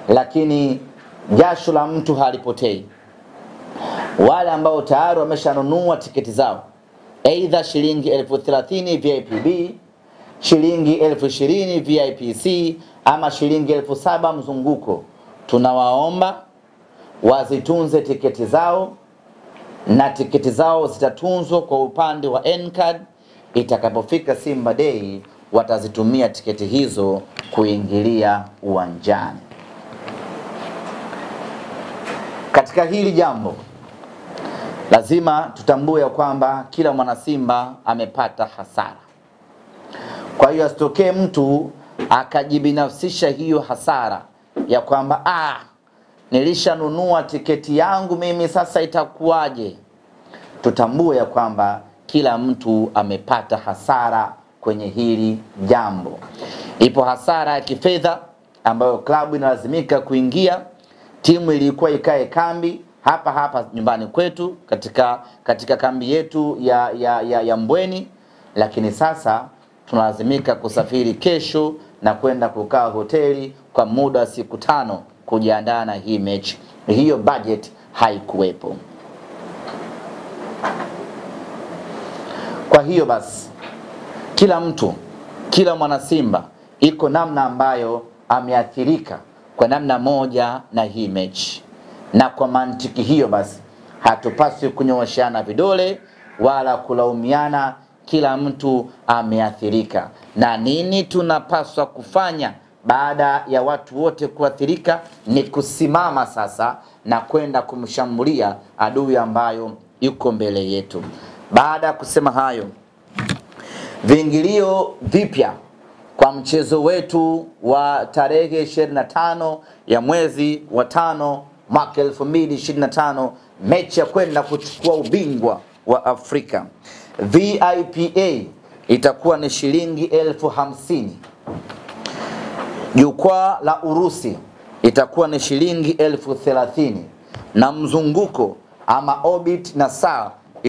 lakini jasho la mtu halipotei. Wale ambao tayari wameshanunua tiketi zao, aidha shilingi 30,000 VIP-B, shilingi 20,000 VIP-C ama shilingi 7,000 mzunguko, tunawaomba wazitunze tiketi zao, na tiketi zao zitatunzwa kwa upande wa N-Card. Itakapofika Simba Day watazitumia tiketi hizo kuingilia uwanjani. Katika hili jambo lazima tutambue ya kwamba kila mwana Simba amepata hasara. Kwa hiyo asitokee mtu akajibinafsisha hiyo hasara ya kwamba nilishanunua tiketi yangu mimi, sasa itakuwaje? Tutambue ya kwamba kila mtu amepata hasara kwenye hili jambo. Ipo hasara ya kifedha ambayo klabu inalazimika kuingia. Timu ilikuwa ikae kambi hapa nyumbani kwetu katika kambi yetu ya Mbweni, lakini sasa tunalazimika kusafiri kesho na kwenda kukaa hoteli kwa muda wa siku 5 kujiandaa na hii mechi. Hiyo budget haikuwepo. Kwa hiyo basi kila mwana Simba iko namna ambayo ameathirika kwa namna moja na hii mechi, na kwa mantiki hiyo basi hatupaswi kunyooshana vidole wala kulaumiana. Kila mtu ameathirika, na nini tunapaswa kufanya baada ya watu wote kuathirika? Ni kusimama sasa na kwenda kumshambulia adui ambayo yuko mbele yetu. Baada ya kusema hayo, viingilio vipya kwa mchezo wetu wa tarehe 25 ya mwezi wa 5 mwaka 2025, mechi ya kwenda kuchukua ubingwa wa Afrika. VIPA itakuwa ni shilingi 50,000. Jukwaa la Urusi itakuwa ni shilingi 30,000, na mzunguko ama orbit na saa